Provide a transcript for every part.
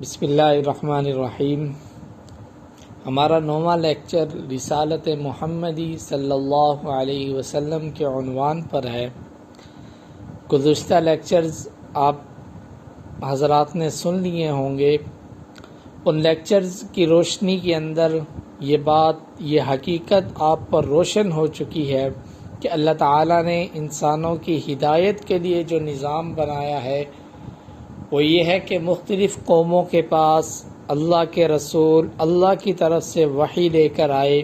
بسم اللہ الرحمن الرحیم۔ ہمارا 9واں لیکچر رسالت محمدی صلی اللہ علیہ وسلم کے عنوان پر ہے۔ گزشتہ لیکچرز آپ حضرات نے سن لیے ہوں گے۔ ان لیکچرز کی روشنی کے اندر یہ حقیقت آپ پر روشن ہو چکی ہے کہ اللہ تعالیٰ نے انسانوں کی ہدایت کے لیے جو نظام بنایا ہے وہ یہ ہے کہ مختلف قوموں کے پاس اللہ کے رسول اللہ کی طرف سے وحی لے کر آئے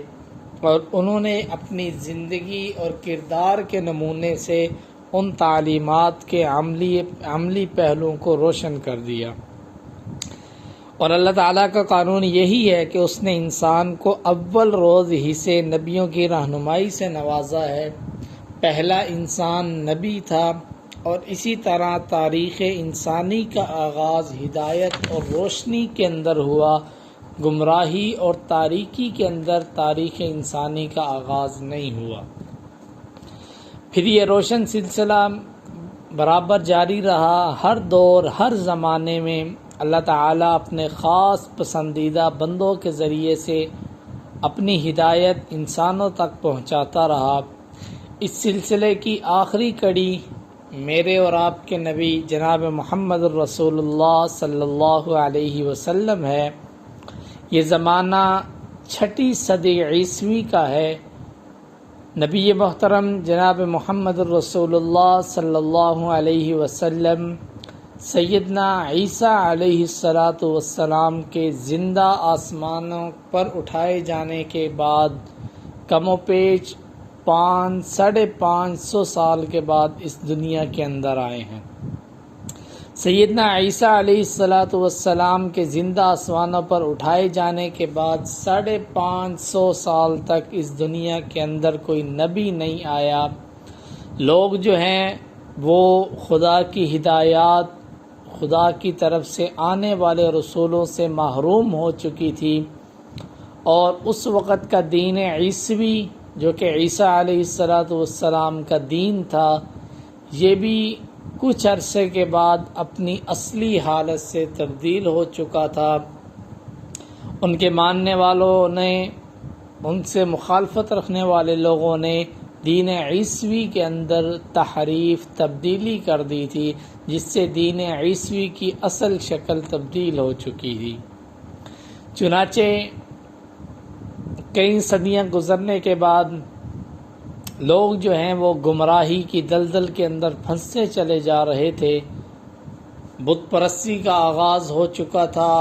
اور انہوں نے اپنی زندگی اور کردار کے نمونے سے ان تعلیمات کے عملی پہلوؤں کو روشن کر دیا۔ اور اللہ تعالیٰ کا قانون یہی ہے کہ اس نے انسان کو اول روز ہی سے نبیوں کی رہنمائی سے نوازا ہے۔ پہلا انسان نبی تھا اور اسی طرح تاریخ انسانی کا آغاز ہدایت اور روشنی کے اندر ہوا، گمراہی اور تاریکی کے اندر تاریخ انسانی کا آغاز نہیں ہوا۔ پھر یہ روشن سلسلہ برابر جاری رہا۔ ہر دور ہر زمانے میں اللہ تعالیٰ اپنے خاص پسندیدہ بندوں کے ذریعے سے اپنی ہدایت انسانوں تک پہنچاتا رہا۔ اس سلسلے کی آخری کڑی میرے اور آپ کے نبی جناب محمد الرسول اللہ صلی اللہ علیہ وسلم ہے۔ یہ زمانہ 6 صدی عیسوی کا ہے۔ نبی محترم جناب محمد الرسول اللہ صلی اللہ علیہ وسلم سیدنا عیسیٰ علیہ السلام کے زندہ آسمانوں پر اٹھائے جانے کے بعد کم و بیش 500 سال کے بعد اس دنیا کے اندر آئے ہیں۔ سیدنا عیسیٰ علیہ السلام کے زندہ آسمانوں پر اٹھائے جانے کے بعد 550 سال تک اس دنیا کے اندر کوئی نبی نہیں آیا۔ لوگ جو ہیں وہ خدا کی ہدایات، خدا کی طرف سے آنے والے رسولوں سے محروم ہو چکی تھی، اور اس وقت کا دین عیسوی جو کہ عیسیٰ علیہ السلام کا دین تھا، یہ بھی کچھ عرصے کے بعد اپنی اصلی حالت سے تبدیل ہو چکا تھا۔ ان کے ماننے والوں نے، ان سے مخالفت رکھنے والے لوگوں نے دین عیسوی کے اندر تحریف، تبدیلی کر دی تھی، جس سے دین عیسوی کی اصل شکل تبدیل ہو چکی تھی۔ چنانچہ کئی صدیاں گزرنے کے بعد لوگ جو ہیں وہ گمراہی کی دلدل کے اندر پھنستے چلے جا رہے تھے۔ بت پرستی کا آغاز ہو چکا تھا۔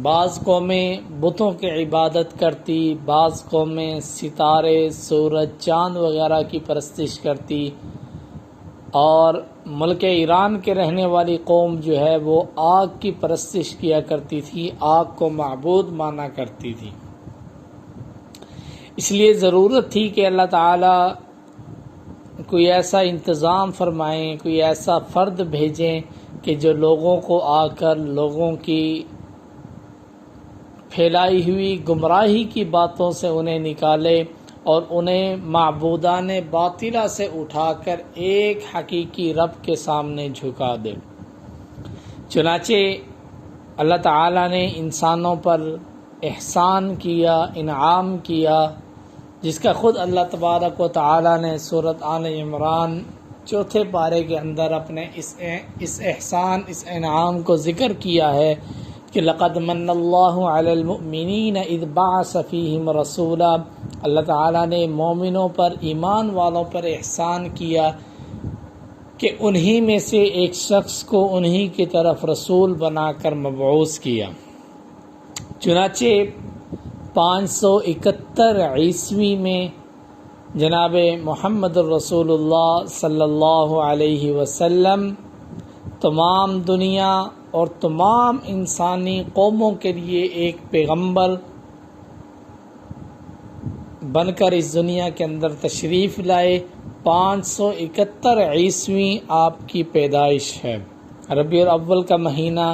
بعض قومیں بتوں کی عبادت کرتی، بعض قومیں ستارے، سورج، چاند وغیرہ کی پرستش کرتی، اور ملک ایران کے رہنے والی قوم جو ہے وہ آگ کی پرستش کیا کرتی تھی، آگ کو معبود مانا کرتی تھی۔ اس لیے ضرورت تھی کہ اللہ تعالیٰ کوئی ایسا انتظام فرمائیں، کوئی ایسا فرد بھیجیں کہ جو لوگوں کو آ کر لوگوں کی پھیلائی ہوئی گمراہی کی باتوں سے انہیں نکالے اور انہیں معبودان باطلہ سے اٹھا کر ایک حقیقی رب کے سامنے جھکا دے۔ چنانچہ اللہ تعالیٰ نے انسانوں پر احسان کیا، انعام کیا، جس کا خود اللہ تبارک و تعالیٰ نے سورۃ آل عمران 4 پارے کے اندر اپنے اس احسان، اس انعام کو ذکر کیا ہے کہ لقد من اللہ علی المؤمنین اذ بعث فیہم رسولا۔ اللہ تعالیٰ نے مومنوں پر، ایمان والوں پر احسان کیا کہ انہی میں سے ایک شخص کو انہی کی طرف رسول بنا کر مبعوث کیا۔ چنانچہ 571 عیسوی میں جناب محمد الرسول اللہ صلی اللہ علیہ وسلم تمام دنیا اور تمام انسانی قوموں کے لیے ایک پیغمبر بن کر اس دنیا کے اندر تشریف لائے۔ 571 عیسوی آپ کی پیدائش ہے۔ ربیع الاول کا مہینہ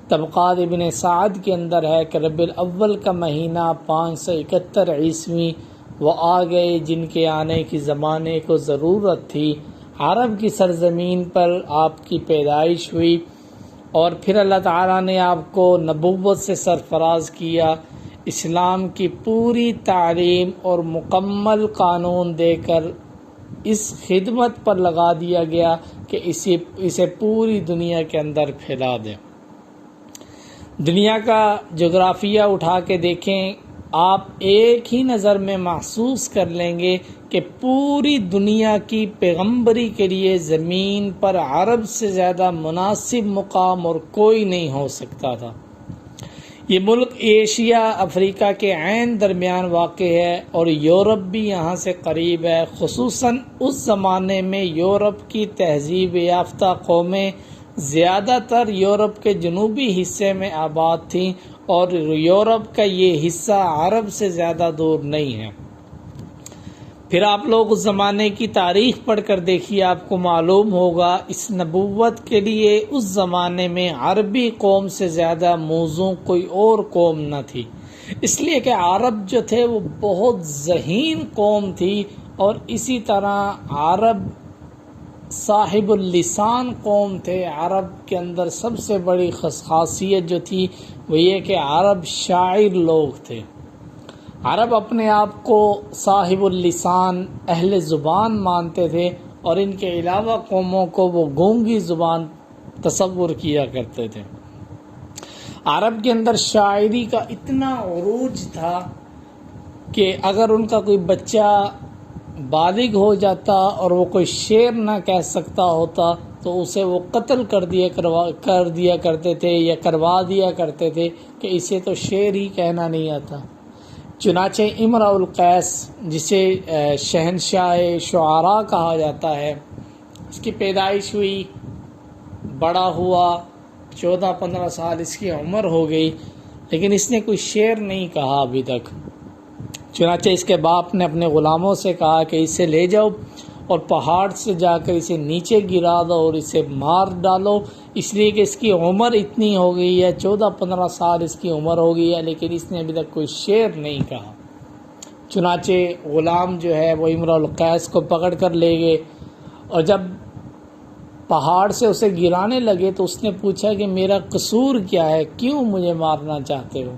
طبقات ابن سعد کے اندر ہے کہ ربیع الاول کا مہینہ 571 عیسوی وہ آ گئے جن کے آنے کی زمانے کو ضرورت تھی۔ عرب کی سرزمین پر آپ کی پیدائش ہوئی اور پھر اللہ تعالیٰ نے آپ کو نبوت سے سرفراز کیا، اسلام کی پوری تعلیم اور مکمل قانون دے کر اس خدمت پر لگا دیا گیا کہ اسے پوری دنیا کے اندر پھیلا دیں۔ دنیا کا جغرافیہ اٹھا کے دیکھیں، آپ ایک ہی نظر میں محسوس کر لیں گے کہ پوری دنیا کی پیغمبری کے لیے زمین پر عرب سے زیادہ مناسب مقام اور کوئی نہیں ہو سکتا تھا۔ یہ ملک ایشیا افریقہ کے عین درمیان واقع ہے اور یورپ بھی یہاں سے قریب ہے۔ خصوصاً اس زمانے میں یورپ کی تہذیب یافتہ قومیں زیادہ تر یورپ کے جنوبی حصے میں آباد تھیں اور یورپ کا یہ حصہ عرب سے زیادہ دور نہیں ہے۔ پھر آپ لوگ اس زمانے کی تاریخ پڑھ کر دیکھیے، آپ کو معلوم ہوگا اس نبوت کے لیے اس زمانے میں عربی قوم سے زیادہ موزوں کوئی اور قوم نہ تھی، اس لیے کہ عرب جو تھے وہ بہت ذہین قوم تھی، اور اسی طرح عرب صاحب اللسان قوم تھے۔ عرب کے اندر سب سے بڑی خاصیت جو تھی وہ یہ کہ عرب شاعر لوگ تھے۔ عرب اپنے آپ کو صاحب اللسان، اہل زبان مانتے تھے، اور ان کے علاوہ قوموں کو وہ گونگی زبان تصور کیا کرتے تھے۔ عرب کے اندر شاعری کا اتنا عروج تھا کہ اگر ان کا کوئی بچہ بالغ ہو جاتا اور وہ کوئی شعر نہ کہہ سکتا ہوتا تو اسے وہ قتل کر دیا کرتے تھے یا کروا دیا کرتے تھے کہ اسے تو شعر ہی کہنا نہیں آتا۔ چنانچہ امرؤ القیس، جسے شہنشاہ شعراء کہا جاتا ہے، اس کی پیدائش ہوئی، بڑا ہوا، 14-15 سال اس کی عمر ہو گئی، لیکن اس نے کوئی شعر نہیں کہا ابھی تک۔ چنانچہ اس کے باپ نے اپنے غلاموں سے کہا کہ اسے لے جاؤ اور پہاڑ سے جا کر اسے نیچے گرا دو اور اسے مار ڈالو، اس لیے کہ اس کی عمر اتنی ہو گئی ہے، 14-15 سال اس کی عمر ہو گئی ہے، لیکن اس نے ابھی تک کوئی شعر نہیں کہا۔ چنانچہ غلام جو ہے وہ امرؤ القیس کو پکڑ کر لے گئے، اور جب پہاڑ سے اسے گرانے لگے تو اس نے پوچھا کہ میرا قصور کیا ہے، کیوں مجھے مارنا چاہتے ہو؟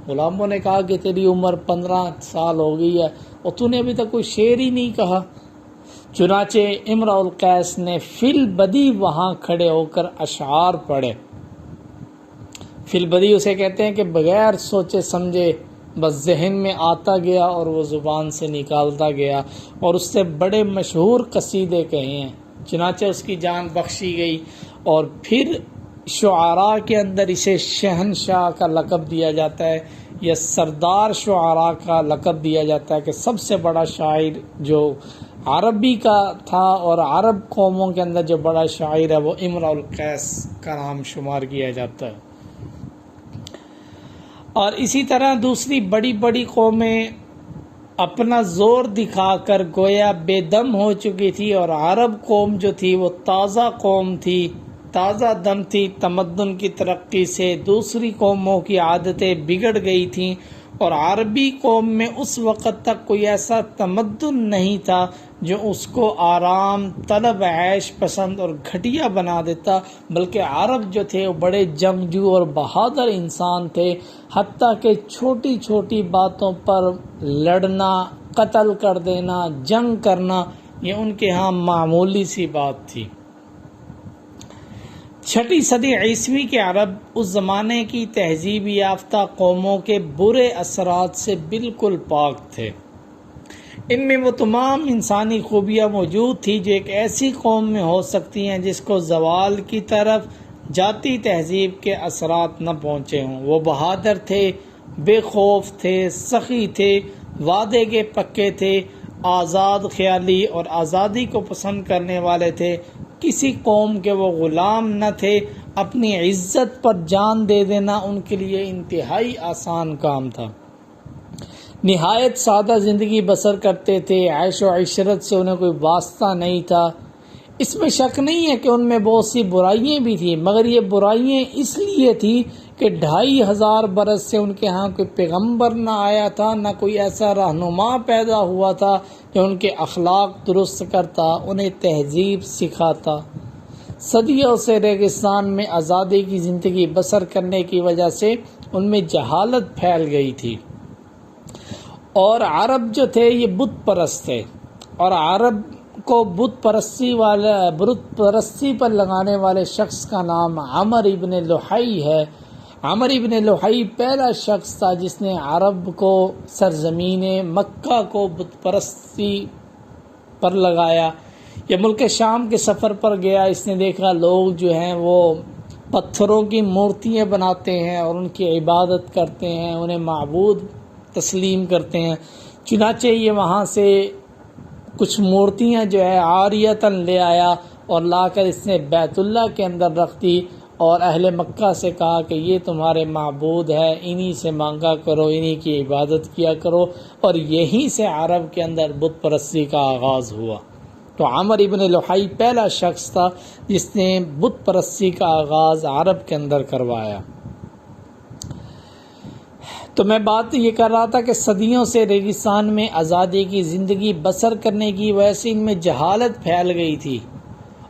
غلاموں نے کہا کہ تیری عمر 15 سال ہو گئی ہے اور تو نے ابھی تک کوئی شعر ہی نہیں کہا۔ چنانچہ امرؤ القیس نے فی البدی وہاں کھڑے ہو کر اشعار پڑھے۔ فی البدی اسے کہتے ہیں کہ بغیر سوچے سمجھے بس ذہن میں آتا گیا اور وہ زبان سے نکالتا گیا، اور اس سے بڑے مشہور قصیدے کہے ہیں۔ چنانچہ اس کی جان بخشی گئی، اور پھر شعراء کے اندر اسے شہنشاہ کا لقب دیا جاتا ہے یا سردار شعراء کا لقب دیا جاتا ہے، کہ سب سے بڑا شاعر جو عربی کا تھا اور عرب قوموں کے اندر جو بڑا شاعر ہے وہ امرؤ القیس کا نام شمار کیا جاتا ہے۔ اور اسی طرح دوسری بڑی بڑی قومیں اپنا زور دکھا کر گویا بے دم ہو چکی تھی، اور عرب قوم جو تھی وہ تازہ قوم تھی، تازہ دم تھی۔ تمدن کی ترقی سے دوسری قوموں کی عادتیں بگڑ گئی تھیں، اور عربی قوم میں اس وقت تک کوئی ایسا تمدن نہیں تھا جو اس کو آرام طلب، عیش پسند اور گھٹیا بنا دیتا، بلکہ عرب جو تھے وہ بڑے جنگجو اور بہادر انسان تھے، حتیٰ کہ چھوٹی چھوٹی باتوں پر لڑنا، قتل کر دینا، جنگ کرنا، یہ ان کے ہاں معمولی سی بات تھی۔ 6 صدی عیسوی کے عرب اس زمانے کی تہذیب یافتہ قوموں کے برے اثرات سے بالکل پاک تھے۔ ان میں وہ تمام انسانی خوبیاں موجود تھی جو ایک ایسی قوم میں ہو سکتی ہیں جس کو زوال کی طرف جاتی تہذیب کے اثرات نہ پہنچے ہوں۔ وہ بہادر تھے، بے خوف تھے، سخی تھے، وعدے کے پکے تھے، آزاد خیالی اور آزادی کو پسند کرنے والے تھے۔ کسی قوم کے وہ غلام نہ تھے، اپنی عزت پر جان دے دینا ان کے لیے انتہائی آسان کام تھا۔ نہایت سادہ زندگی بسر کرتے تھے، عیش و عشرت سے انہیں کوئی واسطہ نہیں تھا۔ اس میں شک نہیں ہے کہ ان میں بہت سی برائیاں بھی تھیں، مگر یہ برائیاں اس لیے تھی کہ 2500 برس سے ان کے ہاں کوئی پیغمبر نہ آیا تھا، نہ کوئی ایسا رہنما پیدا ہوا تھا جو ان کے اخلاق درست کرتا، انہیں تہذیب سکھاتا۔ صدیوں سے ریگستان میں آزادی کی زندگی بسر کرنے کی وجہ سے ان میں جہالت پھیل گئی تھی، اور عرب جو تھے یہ بت پرست تھے، اور عرب کو بت پرستی پر لگانے والے شخص کا نام عمر ابن لحی ہے۔ عمر ابن لحی پہلا شخص تھا جس نے عرب کو سرزمین مکہ کو بت پرستی پر لگایا۔ یہ ملک شام کے سفر پر گیا، اس نے دیکھا لوگ جو ہیں وہ پتھروں کی مورتیاں بناتے ہیں اور ان کی عبادت کرتے ہیں، انہیں معبود تسلیم کرتے ہیں۔ چنانچہ یہ وہاں سے کچھ مورتیاں جو ہے عاریتاً لے آیا اور لا کر اس نے بیت اللہ کے اندر رکھ دی، اور اہل مکہ سے کہا کہ یہ تمہارے معبود ہے، انہی سے مانگا کرو، انہی کی عبادت کیا کرو، اور یہیں سے عرب کے اندر بت پرستی کا آغاز ہوا۔ تو عمر ابن لحی پہلا شخص تھا جس نے بت پرستی کا آغاز عرب کے اندر کروایا۔ تو میں بات یہ کر رہا تھا کہ صدیوں سے ریگستان میں آزادی کی زندگی بسر کرنے کی وجہ سے ان میں جہالت پھیل گئی تھی،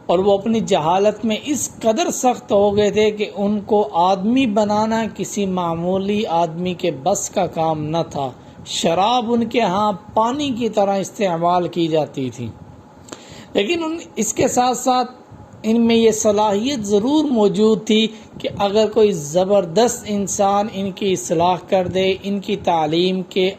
اور وہ اپنی جہالت میں اس قدر سخت ہو گئے تھے کہ ان کو آدمی بنانا کسی معمولی آدمی کے بس کا کام نہ تھا۔ شراب ان کے ہاں پانی کی طرح استعمال کی جاتی تھی، لیکن اس کے ساتھ ساتھ ان میں یہ صلاحیت ضرور موجود تھی کہ اگر کوئی زبردست انسان ان کی اصلاح کر دے،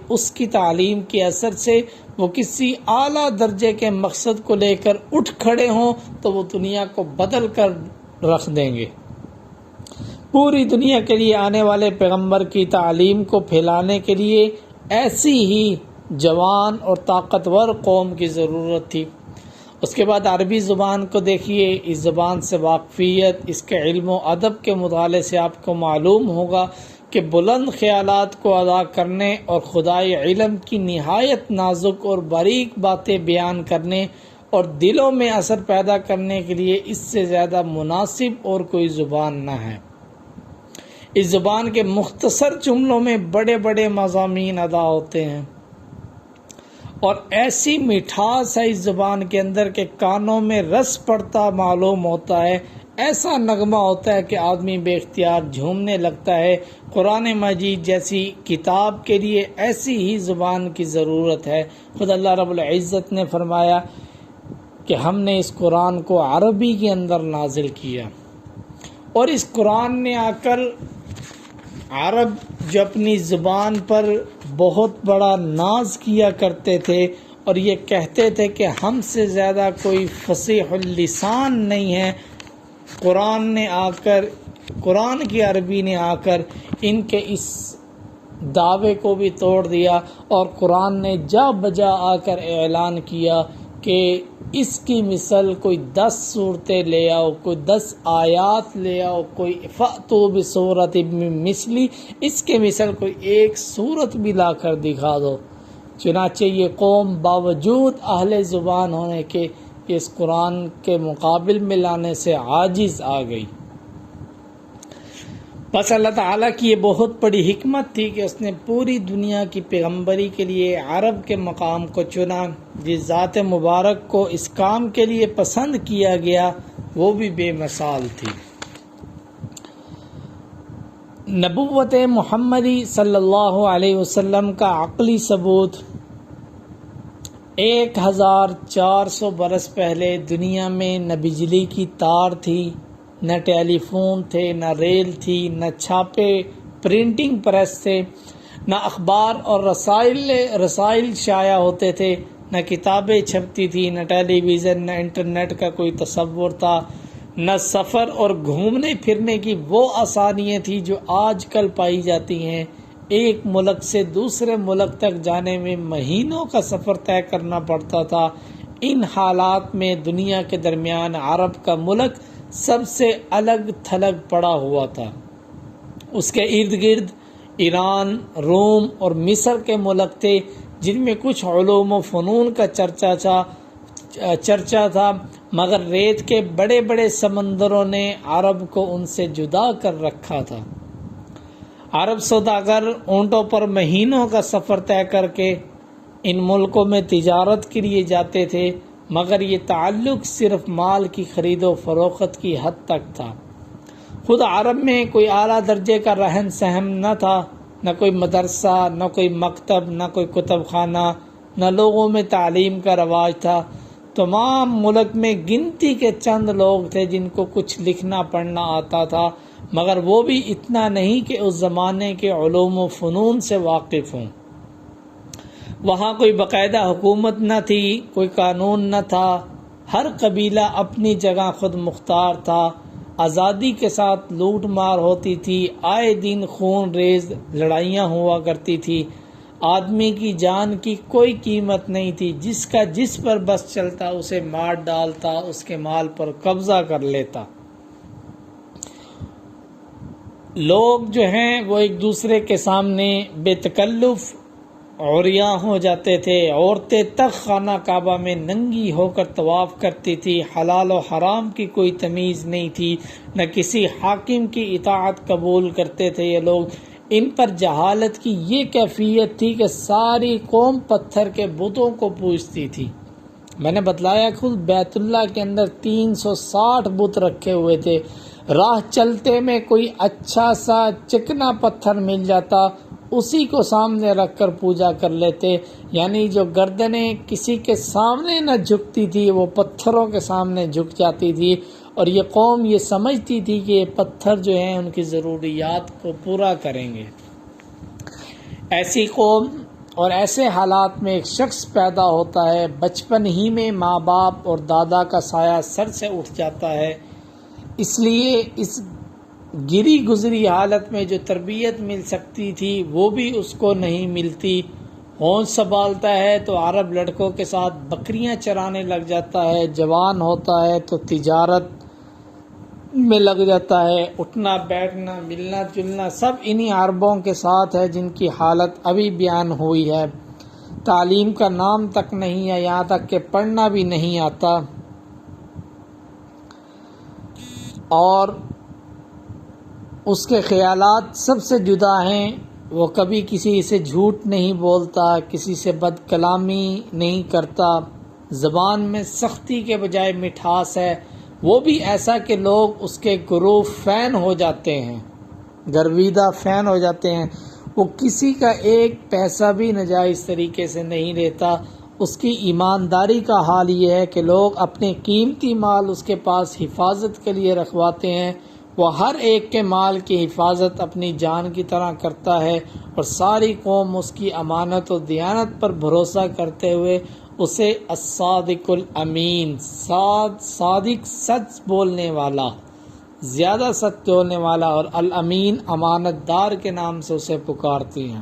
اس کی تعلیم کے اثر سے وہ کسی اعلیٰ درجے کے مقصد کو لے کر اٹھ کھڑے ہوں تو وہ دنیا کو بدل کر رکھ دیں گے۔ پوری دنیا کے لیے آنے والے پیغمبر کی تعلیم کو پھیلانے کے لیے ایسی ہی جوان اور طاقتور قوم کی ضرورت تھی۔ اس کے بعد عربی زبان کو دیکھیے، اس زبان سے واقفیت، اس کے علم و ادب کے مطالعے سے آپ کو معلوم ہوگا کہ بلند خیالات کو ادا کرنے اور خدائے علم کی نہایت نازک اور باریک باتیں بیان کرنے اور دلوں میں اثر پیدا کرنے کے لیے اس سے زیادہ مناسب اور کوئی زبان نہ ہے۔ اس زبان کے مختصر جملوں میں بڑے بڑے مضامین ادا ہوتے ہیں، اور ایسی مٹھاس ہے اس زبان کے اندر کہ کانوں میں رس پڑتا معلوم ہوتا ہے، ایسا نغمہ ہوتا ہے کہ آدمی بے اختیار جھومنے لگتا ہے۔ قرآن مجید جیسی کتاب کے لیے ایسی ہی زبان کی ضرورت ہے۔ خود اللہ رب العزت نے فرمایا کہ ہم نے اس قرآن کو عربی کے اندر نازل کیا، اور اس قرآن نے آ کر عرب جو اپنی زبان پر بہت بڑا ناز کیا کرتے تھے اور یہ کہتے تھے کہ ہم سے زیادہ کوئی فصیح اللسان نہیں ہے، قرآن کی عربی نے آ کر ان کے اس دعوے کو بھی توڑ دیا، اور قرآن نے جا بجا آ کر اعلان کیا کہ اس کی مثل کوئی 10 صورتیں لے آؤ، کوئی 10 آیات لے آؤ، کوئی فَأْتُوا بِسُورَةٍ مِّن مِّثْلِهِ، اس کے مثل کوئی ایک صورت بھی لا کر دکھا دو۔ چنانچہ یہ قوم باوجود اہل زبان ہونے کے اس قرآن کے مقابل میں لانے سے عاجز آ گئی۔ بس اللہ تعالیٰ کی یہ بہت بڑی حکمت تھی کہ اس نے پوری دنیا کی پیغمبری کے لیے عرب کے مقام کو چنا۔ جس ذات مبارک کو اس کام کے لیے پسند کیا گیا وہ بھی بے مثال تھی۔ نبوت محمدی صلی اللہ علیہ وسلم کا عقلی ثبوت 1400 برس پہلے دنیا میں نہ بجلی کی تار تھی، نہ ٹیلی فون تھے، نہ ریل تھی، نہ چھاپے پرنٹنگ پریس تھے، نہ اخبار اور رسائل شائع ہوتے تھے، نہ کتابیں چھپتی تھی، نہ ٹیلی ویژن، نہ انٹرنیٹ کا کوئی تصور تھا، نہ سفر اور گھومنے پھرنے کی وہ آسانیاں تھیں جو آج کل پائی جاتی ہیں۔ ایک ملک سے دوسرے ملک تک جانے میں مہینوں کا سفر طے کرنا پڑتا تھا۔ ان حالات میں دنیا کے درمیان عرب کا ملک سب سے الگ تھلگ پڑا ہوا تھا۔ اس کے ارد گرد ایران، روم اور مصر کے ملک تھے جن میں کچھ علوم و فنون کا چرچا تھا، مگر ریت کے بڑے بڑے سمندروں نے عرب کو ان سے جدا کر رکھا تھا۔ عرب سوداگر اونٹوں پر مہینوں کا سفر طے کر کے ان ملکوں میں تجارت کے لیے جاتے تھے، مگر یہ تعلق صرف مال کی خرید و فروخت کی حد تک تھا۔ خود عرب میں کوئی اعلیٰ درجے کا رہن سہن نہ تھا، نہ کوئی مدرسہ، نہ کوئی مکتب، نہ کوئی کتب خانہ، نہ لوگوں میں تعلیم کا رواج تھا۔ تمام ملک میں گنتی کے چند لوگ تھے جن کو کچھ لکھنا پڑھنا آتا تھا، مگر وہ بھی اتنا نہیں کہ اس زمانے کے علوم و فنون سے واقف ہوں۔ وہاں کوئی باقاعدہ حکومت نہ تھی، کوئی قانون نہ تھا، ہر قبیلہ اپنی جگہ خود مختار تھا، آزادی کے ساتھ لوٹ مار ہوتی تھی، آئے دن خون ریز لڑائیاں ہوا کرتی تھی، آدمی کی جان کی کوئی قیمت نہیں تھی، جس کا جس پر بس چلتا اسے مار ڈالتا، اس کے مال پر قبضہ کر لیتا۔ لوگ جو ہیں وہ ایک دوسرے کے سامنے بے تکلف عریاں ہو جاتے تھے، عورتیں تک خانہ کعبہ میں ننگی ہو کر طواف کرتی تھی، حلال و حرام کی کوئی تمیز نہیں تھی، نہ کسی حاکم کی اطاعت قبول کرتے تھے یہ لوگ۔ ان پر جہالت کی یہ کیفیت تھی کہ ساری قوم پتھر کے بتوں کو پوجتی تھی۔ میں نے بتلایا خود بیت اللہ کے اندر 360 بت رکھے ہوئے تھے، راہ چلتے میں کوئی اچھا سا چکنا پتھر مل جاتا اسی کو سامنے رکھ کر پوجا کر لیتے، یعنی جو گردنیں کسی کے سامنے نہ جھکتی تھی وہ پتھروں کے سامنے جھک جاتی تھی، اور یہ قوم یہ سمجھتی تھی کہ یہ پتھر جو ہیں ان کی ضروریات کو پورا کریں گے۔ ایسی قوم اور ایسے حالات میں ایک شخص پیدا ہوتا ہے، بچپن ہی میں ماں باپ اور دادا کا سایہ سر سے اٹھ جاتا ہے، اس لیے اس گری گزری حالت میں جو تربیت مل سکتی تھی وہ بھی اس کو نہیں ملتی۔ ہونش سنبھالتا ہے تو عرب لڑکوں کے ساتھ بکریاں چرانے لگ جاتا ہے، جوان ہوتا ہے تو تجارت میں لگ جاتا ہے، اٹھنا بیٹھنا ملنا جلنا سب انہی عربوں کے ساتھ ہے جن کی حالت ابھی بیان ہوئی ہے۔ تعلیم کا نام تک نہیں ہے، یہاں تک کہ پڑھنا بھی نہیں آتا، اور اس کے خیالات سب سے جدا ہیں۔ وہ کبھی کسی سے جھوٹ نہیں بولتا، کسی سے بد کلامی نہیں کرتا، زبان میں سختی کے بجائے مٹھاس ہے، وہ بھی ایسا کہ لوگ اس کے گروہ فین ہو جاتے ہیں، گرویدہ فین ہو جاتے ہیں۔ وہ کسی کا ایک پیسہ بھی ناجائز طریقے سے نہیں لیتا۔ اس کی ایمانداری کا حال یہ ہے کہ لوگ اپنے قیمتی مال اس کے پاس حفاظت کے لیے رکھواتے ہیں، وہ ہر ایک کے مال کی حفاظت اپنی جان کی طرح کرتا ہے، اور ساری قوم اس کی امانت و دیانت پر بھروسہ کرتے ہوئے اسے الصادق الامین، صادق سچ بولنے والا، زیادہ سچ بولنے والا، اور الامین امانت دار کے نام سے اسے پکارتی ہیں۔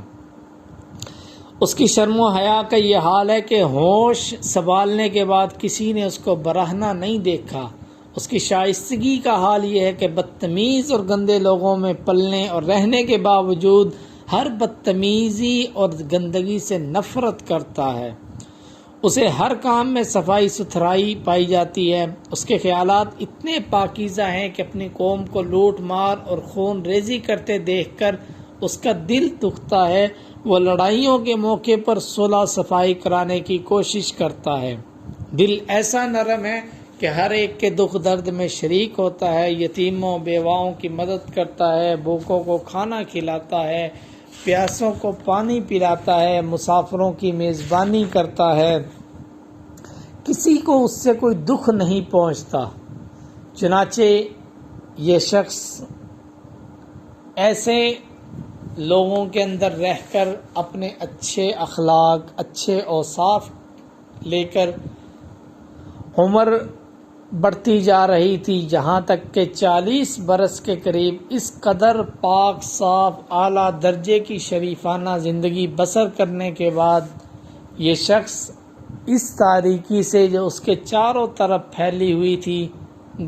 اس کی شرم و حیا کا یہ حال ہے کہ ہوش سنبھالنے کے بعد کسی نے اس کو برہنہ نہیں دیکھا۔ اس کی شائستگی کا حال یہ ہے کہ بدتمیز اور گندے لوگوں میں پلنے اور رہنے کے باوجود ہر بدتمیزی اور گندگی سے نفرت کرتا ہے۔ اسے ہر کام میں صفائی ستھرائی پائی جاتی ہے۔ اس کے خیالات اتنے پاکیزہ ہیں کہ اپنی قوم کو لوٹ مار اور خون ریزی کرتے دیکھ کر اس کا دل دکھتا ہے۔ وہ لڑائیوں کے موقع پر صلح صفائی کرانے کی کوشش کرتا ہے۔ دل ایسا نرم ہے کہ ہر ایک کے دکھ درد میں شریک ہوتا ہے، یتیموں بیواؤں کی مدد کرتا ہے، بھوکوں کو کھانا کھلاتا ہے، پیاسوں کو پانی پلاتا ہے، مسافروں کی میزبانی کرتا ہے، کسی کو اس سے کوئی دکھ نہیں پہنچتا۔ چنانچہ یہ شخص ایسے لوگوں کے اندر رہ کر اپنے اچھے اخلاق، اچھے اوصاف لے کر عمر بڑھتی جا رہی تھی، جہاں تک کہ 40 برس کے قریب اس قدر پاک صاف اعلیٰ درجے کی شریفانہ زندگی بسر کرنے کے بعد یہ شخص اس تاریکی سے جو اس کے چاروں طرف پھیلی ہوئی تھی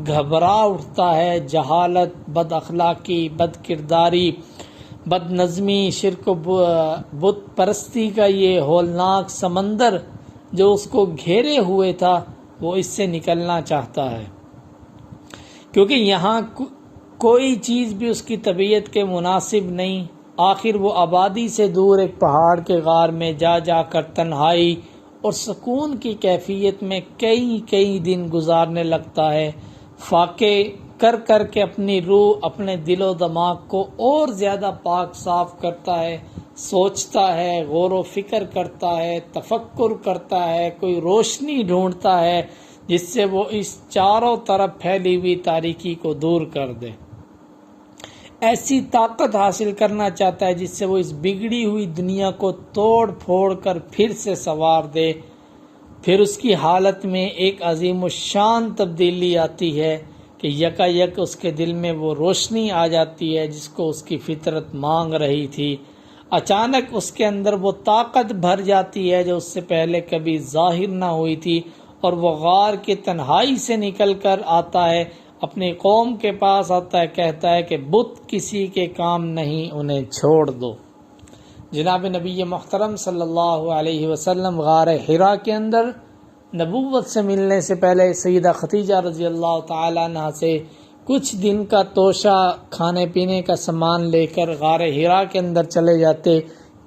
گھبرا اٹھتا ہے۔ جہالت، بد اخلاقی، بد کرداری، بد نظمی، شرک و بت پرستی کا یہ ہولناک سمندر جو اس کو گھیرے ہوئے تھا، وہ اس سے نکلنا چاہتا ہے، کیونکہ یہاں کوئی چیز بھی اس کی طبیعت کے مناسب نہیں۔ آخر وہ آبادی سے دور ایک پہاڑ کے غار میں جا کر تنہائی اور سکون کی کیفیت میں کئی دن گزارنے لگتا ہے، فاقے کر کر کے اپنی روح، اپنے دل و دماغ کو اور زیادہ پاک صاف کرتا ہے، سوچتا ہے، غور و فکر کرتا ہے، تفکر کرتا ہے، کوئی روشنی ڈھونڈتا ہے جس سے وہ اس چاروں طرف پھیلی ہوئی تاریکی کو دور کر دے۔ ایسی طاقت حاصل کرنا چاہتا ہے جس سے وہ اس بگڑی ہوئی دنیا کو توڑ پھوڑ کر پھر سے سنوار دے۔ پھر اس کی حالت میں ایک عظیم الشان تبدیلی آتی ہے کہ یکا یک اس کے دل میں وہ روشنی آ جاتی ہے جس کو اس کی فطرت مانگ رہی تھی۔ اچانک اس کے اندر وہ طاقت بھر جاتی ہے جو اس سے پہلے کبھی ظاہر نہ ہوئی تھی، اور وہ غار کی تنہائی سے نکل کر آتا ہے، اپنی قوم کے پاس آتا ہے، کہتا ہے کہ بت کسی کے کام نہیں، انہیں چھوڑ دو۔ جناب نبی محترم صلی اللہ علیہ وسلم غار حرا کے اندر نبوت سے ملنے سے پہلے سیدہ خدیجہ رضی اللہ تعالی عنہ سے کچھ دن کا توشہ، کھانے پینے کا سامان لے کر غار حرا کے اندر چلے جاتے،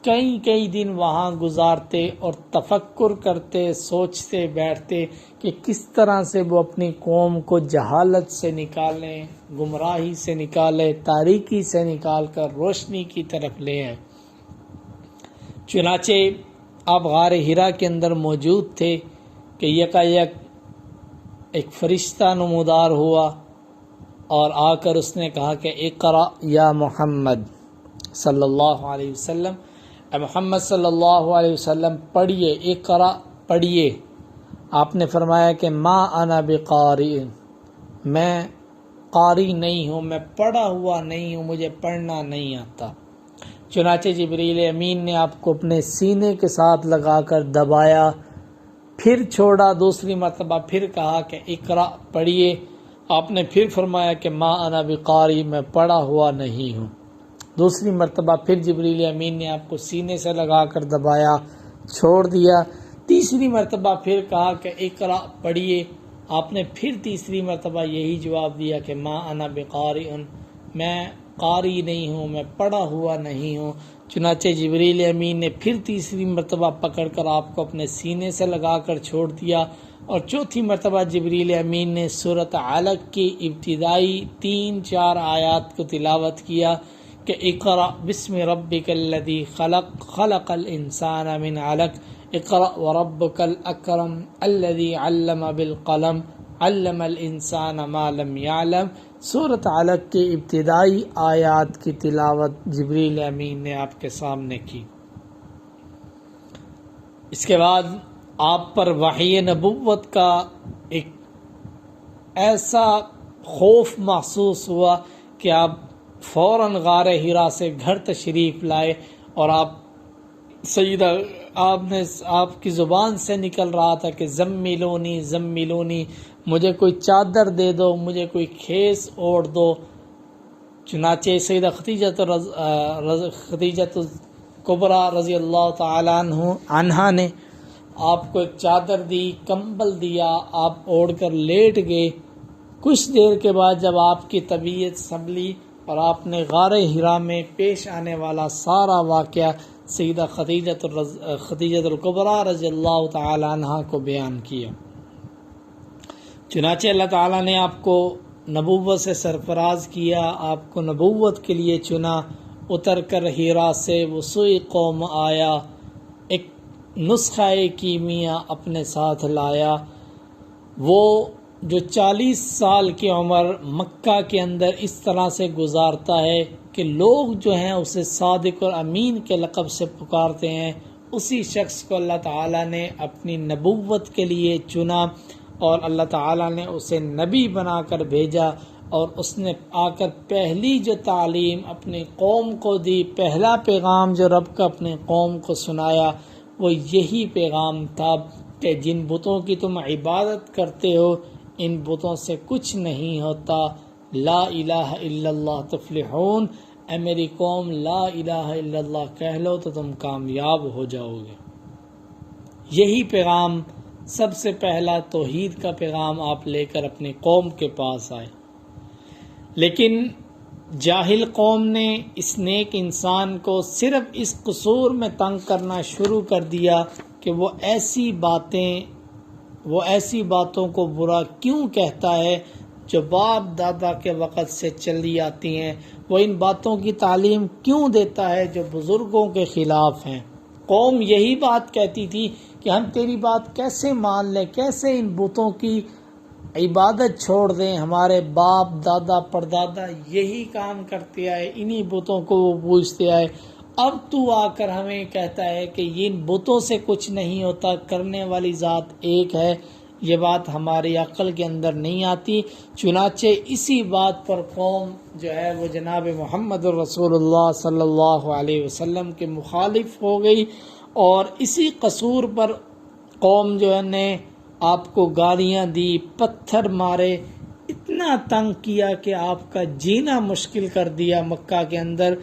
کئی دن وہاں گزارتے اور تفکر کرتے، سوچتے بیٹھتے کہ کس طرح سے وہ اپنی قوم کو جہالت سے نکالیں، گمراہی سے نکالیں، تاریکی سے نکال کر روشنی کی طرف لے آئیں۔ چنانچہ آپ غار حرا کے اندر موجود تھے کہ یکا یک ایک فرشتہ نمودار ہوا اور آ کر اس نے کہا کہ اقرأ یا محمد صلی اللہ علیہ وسلم، اے محمد صلی اللہ علیہ وسلم پڑھیے، اقرأ پڑھیے۔ آپ نے فرمایا کہ ما انا بقارئ، میں قاری نہیں ہوں، میں پڑھا ہوا نہیں ہوں، مجھے پڑھنا نہیں آتا۔ چنانچہ جبریل امین نے آپ کو اپنے سینے کے ساتھ لگا کر دبایا، پھر چھوڑا، دوسری مرتبہ پھر کہا کہ اقرأ پڑھیے۔ آپ نے پھر فرمایا کہ ما انا بقاری، میں پڑھا ہوا نہیں ہوں۔ دوسری مرتبہ پھر جبریل امین نے آپ کو سینے سے لگا کر دبایا، چھوڑ دیا۔ تیسری مرتبہ پھر کہا کہ اقرأ پڑھیے۔ آپ نے پھر تیسری مرتبہ یہی جواب دیا کہ ما انا بقارئ، میں قاری نہیں ہوں، میں پڑھا ہوا نہیں ہوں۔ چنانچہ جبریل امین نے پھر تیسری مرتبہ پکڑ کر آپ کو اپنے سینے سے لگا کر چھوڑ دیا، اور چوتھی مرتبہ جبریل امین نے سورۃ علق کی ابتدائی 3-4 آیات کو تلاوت کیا کہ اقرأ بسم ربک الذی خلق، خلق الانسان من علق، اقرأ وربک الاکرم الذی علم بالقلم، علم الانسان ما لم يعلم۔ سورۃ علق کی ابتدائی آیات کی تلاوت جبریل امین نے آپ کے سامنے کی۔ اس کے بعد آپ پر وحی نبوت کا ایک ایسا خوف محسوس ہوا کہ آپ فوراً غار حرا سے گھر تشریف لائے، اور سیدہ آپ کی زبان سے نکل رہا تھا کہ زملونی زملونی، مجھے کوئی چادر دے دو، مجھے کوئی کھیس اوڑھ دو۔ چنانچہ سیدہ خدیجہ کبریٰ رضی اللہ تعالی عنہا نے آپ کو ایک چادر دی، کمبل دیا، آپ اوڑھ کر لیٹ گئے۔ کچھ دیر کے بعد جب آپ کی طبیعت سنبھلی اور آپ نے غار حرا میں پیش آنے والا سارا واقعہ سیدہ خدیجہ کبریٰ رضی اللہ تعالی عنہا کو بیان کیا، چنانچہ اللہ تعالیٰ نے آپ کو نبوت سے سرفراز کیا، آپ کو نبوت کے لیے چنا۔ اتر کر حرا سے وہ سوئی قوم آیا، ایک نسخہ کیمیا اپنے ساتھ لایا۔ وہ جو 40 سال کی عمر مکہ کے اندر اس طرح سے گزارتا ہے کہ لوگ جو ہیں اسے صادق اور امین کے لقب سے پکارتے ہیں، اسی شخص کو اللہ تعالیٰ نے اپنی نبوت کے لیے چنا، اور اللہ تعالیٰ نے اسے نبی بنا کر بھیجا، اور اس نے آ کر پہلی جو تعلیم اپنی قوم کو دی، پہلا پیغام جو رب کا اپنے قوم کو سنایا، وہ یہی پیغام تھا کہ جن بتوں کی تم عبادت کرتے ہو ان بتوں سے کچھ نہیں ہوتا، لا الہ الا اللہ تفلحون، اے میری قوم لا الہ الا اللہ کہہ لو تو تم کامیاب ہو جاؤ گے۔ یہی پیغام سب سے پہلا توحید کا پیغام آپ لے کر اپنی قوم کے پاس آئے، لیکن جاہل قوم نے اس نیک انسان کو صرف اس قصور میں تنگ کرنا شروع کر دیا کہ وہ ایسی باتوں کو برا کیوں کہتا ہے جو باپ دادا کے وقت سے چلی آتی ہیں، وہ ان باتوں کی تعلیم کیوں دیتا ہے جو بزرگوں کے خلاف ہیں۔ قوم یہی بات کہتی تھی کہ ہم تیری بات کیسے مان لیں، کیسے ان بتوں کی عبادت چھوڑ دیں، ہمارے باپ دادا پردادا یہی کام کرتے آئے، انہی بتوں کو وہ پوجتے آئے، اب تو آ کر ہمیں کہتا ہے کہ ان بتوں سے کچھ نہیں ہوتا، کرنے والی ذات ایک ہے۔ یہ بات ہماری عقل کے اندر نہیں آتی۔ چنانچہ اسی بات پر قوم جو ہے وہ جناب محمد رسول اللہ صلی اللہ علیہ وسلم کے مخالف ہو گئی، اور اسی قصور پر قوم جو ہے نے آپ کو گالیاں دی، پتھر مارے، اتنا تنگ کیا کہ آپ کا جینا مشکل کر دیا مکہ کے اندر،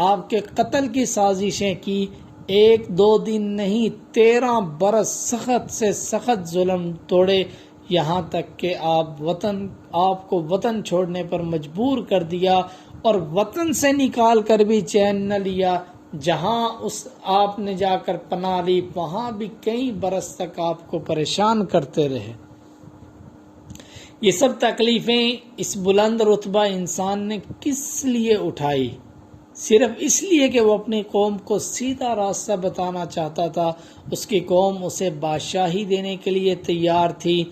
آپ کے قتل کی سازشیں کی۔ 1-2 دن نہیں 13 برس سخت سے سخت ظلم توڑے، یہاں تک کہ آپ کو وطن چھوڑنے پر مجبور کر دیا، اور وطن سے نکال کر بھی چین نہ لیا۔ جہاں آپ نے جا کر پناہ لی وہاں بھی کئی برس تک آپ کو پریشان کرتے رہے۔ یہ سب تکلیفیں اس بلند رتبہ انسان نے کس لیے اٹھائی؟ صرف اس لیے کہ وہ اپنی قوم کو سیدھا راستہ بتانا چاہتا تھا۔ اس کی قوم اسے بادشاہی دینے کے لیے تیار تھی،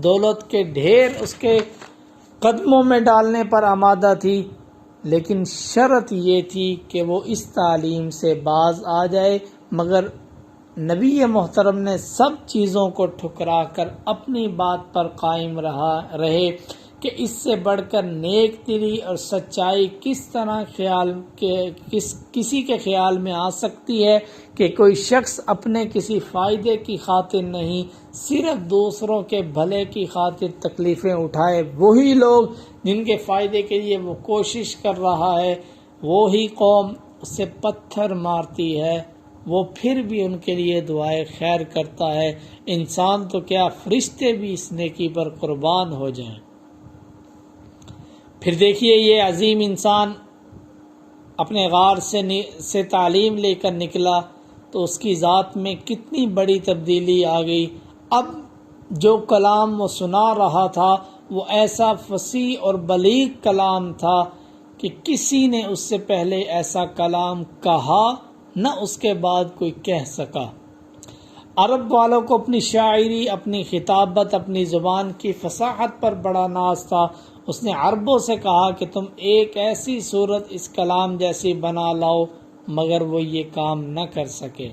دولت کے ڈھیر اس کے قدموں میں ڈالنے پر آمادہ تھی، لیکن شرط یہ تھی کہ وہ اس تعلیم سے باز آ جائے۔ مگر نبی محترم نے سب چیزوں کو ٹھکرا کر اپنی بات پر قائم رہے کہ اس سے بڑھ کر نیک دلی اور سچائی کس طرح کسی کے خیال میں آ سکتی ہے کہ کوئی شخص اپنے کسی فائدے کی خاطر نہیں، صرف دوسروں کے بھلے کی خاطر تکلیفیں اٹھائے۔ وہی لوگ جن کے فائدے کے لیے وہ کوشش کر رہا ہے، وہی قوم اسے پتھر مارتی ہے، وہ پھر بھی ان کے لیے دعائے خیر کرتا ہے۔ انسان تو کیا فرشتے بھی اس نیکی پر قربان ہو جائیں۔ پھر دیکھیے یہ عظیم انسان اپنے غار سے تعلیم لے کر نکلا تو اس کی ذات میں کتنی بڑی تبدیلی آ گئی۔ اب جو کلام وہ سنا رہا تھا وہ ایسا فصیح اور بلیغ کلام تھا کہ کسی نے اس سے پہلے ایسا کلام کہا نہ اس کے بعد کوئی کہہ سکا۔ عرب والوں کو اپنی شاعری، اپنی خطابت، اپنی زبان کی فصاحت پر بڑا ناز تھا۔ اس نے عربوں سے کہا کہ تم ایک ایسی صورت اس کلام جیسی بنا لاؤ، مگر وہ یہ کام نہ کر سکے۔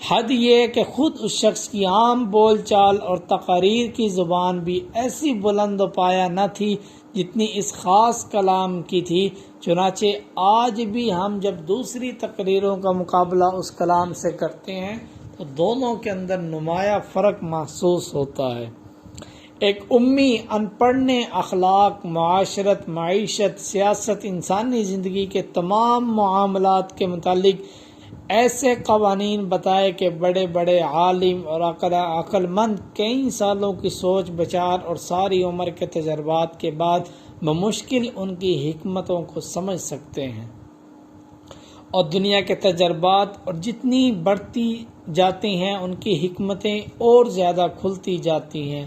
حد یہ کہ خود اس شخص کی عام بول چال اور تقاریر کی زبان بھی ایسی بلند و پایہ نہ تھی جتنی اس خاص کلام کی تھی۔ چنانچہ آج بھی ہم جب دوسری تقریروں کا مقابلہ اس کلام سے کرتے ہیں تو دونوں کے اندر نمایاں فرق محسوس ہوتا ہے۔ ایک امی ان پڑھ نے اخلاق، معاشرت، معیشت، سیاست، انسانی زندگی کے تمام معاملات کے متعلق ایسے قوانین بتائے کہ بڑے بڑے عالم اور عقل مند کئی سالوں کی سوچ بچار اور ساری عمر کے تجربات کے بعد بمشکل ان کی حکمتوں کو سمجھ سکتے ہیں، اور دنیا کے تجربات اور جتنی بڑھتی جاتی ہیں ان کی حکمتیں اور زیادہ کھلتی جاتی ہیں۔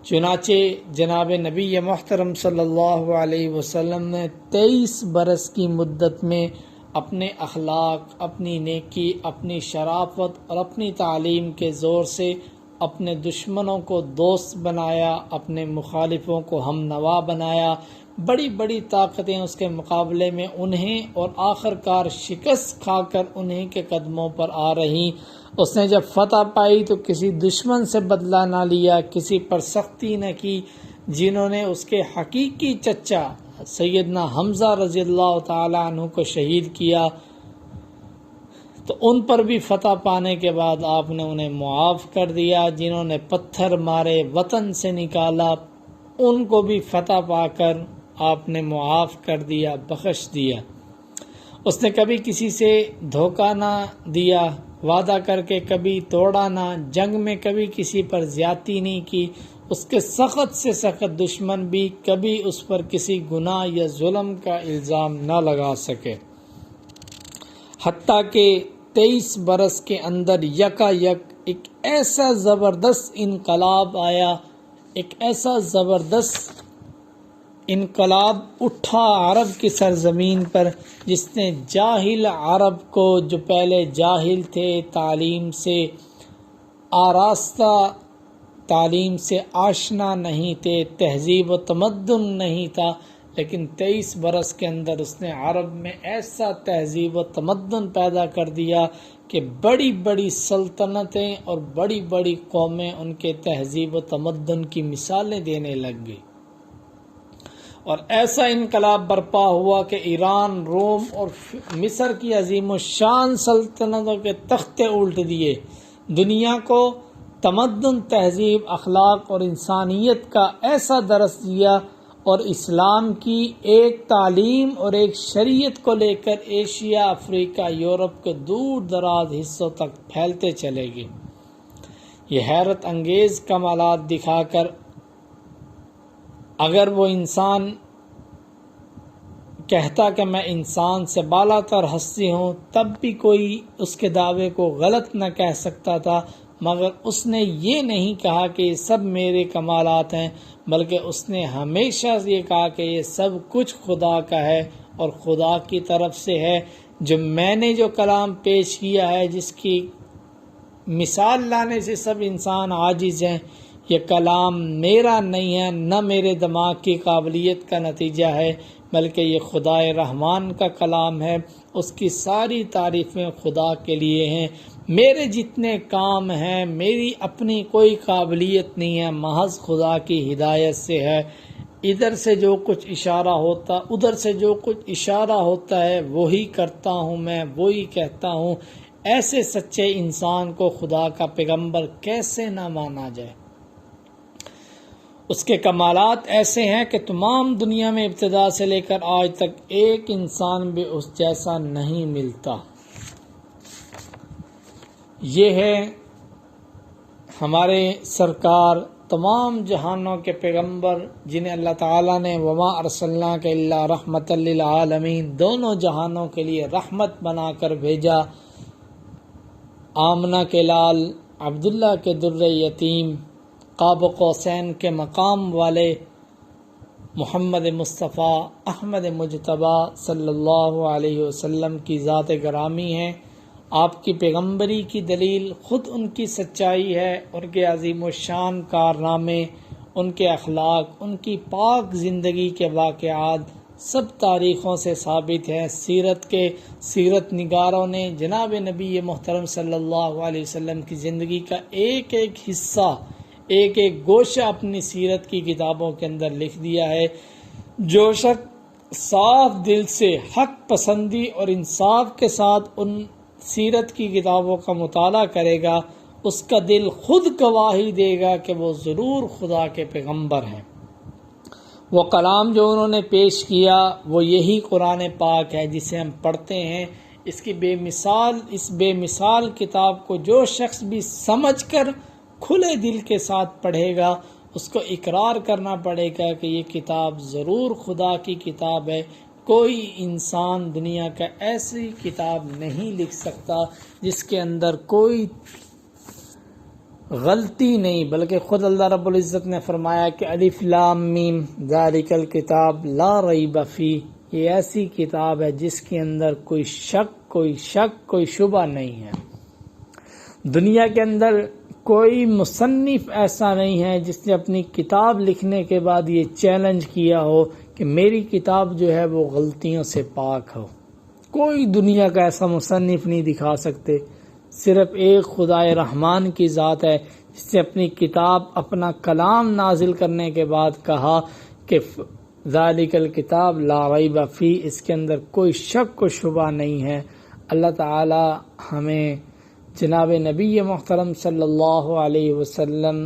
چنانچہ جناب نبی محترم صلی اللہ علیہ وسلم نے 23 برس کی مدت میں اپنے اخلاق، اپنی نیکی، اپنی شرافت اور اپنی تعلیم کے زور سے اپنے دشمنوں کو دوست بنایا، اپنے مخالفوں کو ہم نوا بنایا۔ بڑی بڑی طاقتیں اس کے مقابلے میں انہیں اور آخرکار شکست کھا کر انہیں کے قدموں پر آ رہی۔ اس نے جب فتح پائی تو کسی دشمن سے بدلہ نہ لیا، کسی پر سختی نہ کی۔ جنہوں نے اس کے حقیقی چچا سیدنا حمزہ رضی اللہ تعالی عنہ کو شہید کیا تو ان پر بھی فتح پانے کے بعد آپ نے انہیں معاف کر دیا۔ جنہوں نے پتھر مارے، وطن سے نکالا، ان کو بھی فتح پا کر آپ نے معاف کر دیا، بخش دیا۔ اس نے کبھی کسی سے دھوکہ نہ دیا، وعدہ کر کے کبھی توڑا نہ، جنگ میں کبھی کسی پر زیادتی نہیں کی۔ اس کے سخت سے سخت دشمن بھی کبھی اس پر کسی گناہ یا ظلم کا الزام نہ لگا سکے۔ حتیٰ کہ 23 برس کے اندر یکا یک ایک ایسا زبردست انقلاب آیا، ایک ایسا زبردست انقلاب اٹھا عرب کی سرزمین پر، جس نے جاہل عرب کو، جو پہلے جاہل تھے، تعلیم سے آراستہ، تعلیم سے آشنا نہیں تھے، تہذیب و تمدن نہیں تھا، لیکن 23 برس کے اندر اس نے عرب میں ایسا تہذیب و تمدن پیدا کر دیا کہ بڑی بڑی سلطنتیں اور بڑی بڑی قومیں ان کے تہذیب و تمدن کی مثالیں دینے لگ گئی، اور ایسا انقلاب برپا ہوا کہ ایران، روم اور مصر کی عظیم الشان سلطنتوں کے تختے الٹ دیے، دنیا کو تمدن، تہذیب، اخلاق اور انسانیت کا ایسا درس دیا، اور اسلام کی ایک تعلیم اور ایک شریعت کو لے کر ایشیا، افریقہ، یورپ کے دور دراز حصوں تک پھیلتے چلے گئے۔ یہ حیرت انگیز کمالات دکھا کر اگر وہ انسان کہتا کہ میں انسان سے بالا تر ہستی ہوں، تب بھی کوئی اس کے دعوے کو غلط نہ کہہ سکتا تھا، مگر اس نے یہ نہیں کہا کہ یہ سب میرے کمالات ہیں، بلکہ اس نے ہمیشہ یہ کہا کہ یہ سب کچھ خدا کا ہے اور خدا کی طرف سے ہے۔ جو میں نے جو کلام پیش کیا ہے، جس کی مثال لانے سے سب انسان عاجز ہیں، یہ کلام میرا نہیں ہے، نہ میرے دماغ کی قابلیت کا نتیجہ ہے، بلکہ یہ خدا رحمان کا کلام ہے۔ اس کی ساری تعریفیں خدا کے لیے ہیں، میرے جتنے کام ہیں، میری اپنی کوئی قابلیت نہیں ہے، محض خدا کی ہدایت سے ہے۔ ادھر سے جو کچھ اشارہ ہوتا، ادھر سے جو کچھ اشارہ ہوتا ہے، وہی کرتا ہوں میں، وہی کہتا ہوں۔ ایسے سچے انسان کو خدا کا پیغمبر کیسے نہ مانا جائے؟ اس کے کمالات ایسے ہیں کہ تمام دنیا میں ابتدا سے لے کر آج تک ایک انسان بھی اس جیسا نہیں ملتا۔ یہ ہے ہمارے سرکار، تمام جہانوں کے پیغمبر، جنہیں اللہ تعالیٰ نے وما ارسلناک الا رحمۃ للعالمین، دونوں جہانوں کے لیے رحمت بنا کر بھیجا۔ آمنہ کے لال، عبداللہ کے در یتیم، قاب قوسین کے مقام والے محمد مصطفیٰ احمد مجتبیٰ صلی اللہ علیہ وسلم کی ذات گرامی ہے۔ آپ کی پیغمبری کی دلیل خود ان کی سچائی ہے، ان کے عظیم الشان کارنامے، ان کے اخلاق، ان کی پاک زندگی کے واقعات سب تاریخوں سے ثابت ہیں۔ سیرت نگاروں نے جناب نبی محترم صلی اللہ علیہ وسلم کی زندگی کا ایک ایک حصہ، ایک ایک گوشہ اپنی سیرت کی کتابوں کے اندر لکھ دیا ہے۔ جو شخص صاف دل سے حق پسندی اور انصاف کے ساتھ ان سیرت کی کتابوں کا مطالعہ کرے گا، اس کا دل خود گواہی دے گا کہ وہ ضرور خدا کے پیغمبر ہیں۔ وہ کلام جو انہوں نے پیش کیا وہ یہی قرآن پاک ہے جسے ہم پڑھتے ہیں۔ اس بے مثال کتاب کو جو شخص بھی سمجھ کر کھلے دل کے ساتھ پڑھے گا، اس کو اقرار کرنا پڑے گا کہ یہ کتاب ضرور خدا کی کتاب ہے۔ کوئی انسان دنیا کا ایسی کتاب نہیں لکھ سکتا جس کے اندر کوئی غلطی نہیں، بلکہ خود اللہ رب العزت نے فرمایا کہ الف لام میم ذالک الکتاب لا ریب فیہ، یہ ایسی کتاب ہے جس کے اندر کوئی شک، کوئی شبہ نہیں ہے۔ دنیا کے اندر کوئی مصنف ایسا نہیں ہے جس نے اپنی کتاب لکھنے کے بعد یہ چیلنج کیا ہو کہ میری کتاب جو ہے وہ غلطیوں سے پاک ہو۔ کوئی دنیا کا ایسا مصنف نہیں دکھا سکتے، صرف ایک خدائے رحمان کی ذات ہے جس نے اپنی کتاب، اپنا کلام نازل کرنے کے بعد کہا کہ ذالک الکتاب لا ریب فیہ، اس کے اندر کوئی شک و شبہ نہیں ہے۔ اللہ تعالی ہمیں جناب نبی محترم صلی اللہ علیہ وسلم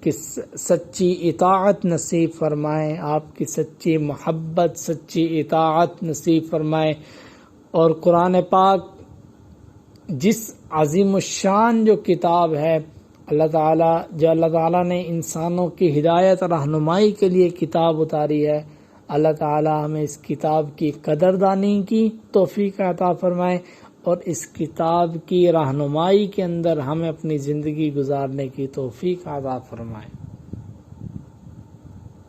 کی سچی اطاعت نصیب فرمائے، آپ کی سچی محبت، سچی اطاعت نصیب فرمائے، اور قرآن پاک جس عظیم الشان جو کتاب ہے اللہ تعالیٰ نے انسانوں کی ہدایت اور رہنمائی کے لیے کتاب اتاری ہے، اللہ تعالیٰ ہمیں اس کتاب کی قدردانی کی توفیق عطا فرمائے، اور اس کتاب کی رہنمائی کے اندر ہمیں اپنی زندگی گزارنے کی توفیق عطا فرمائے۔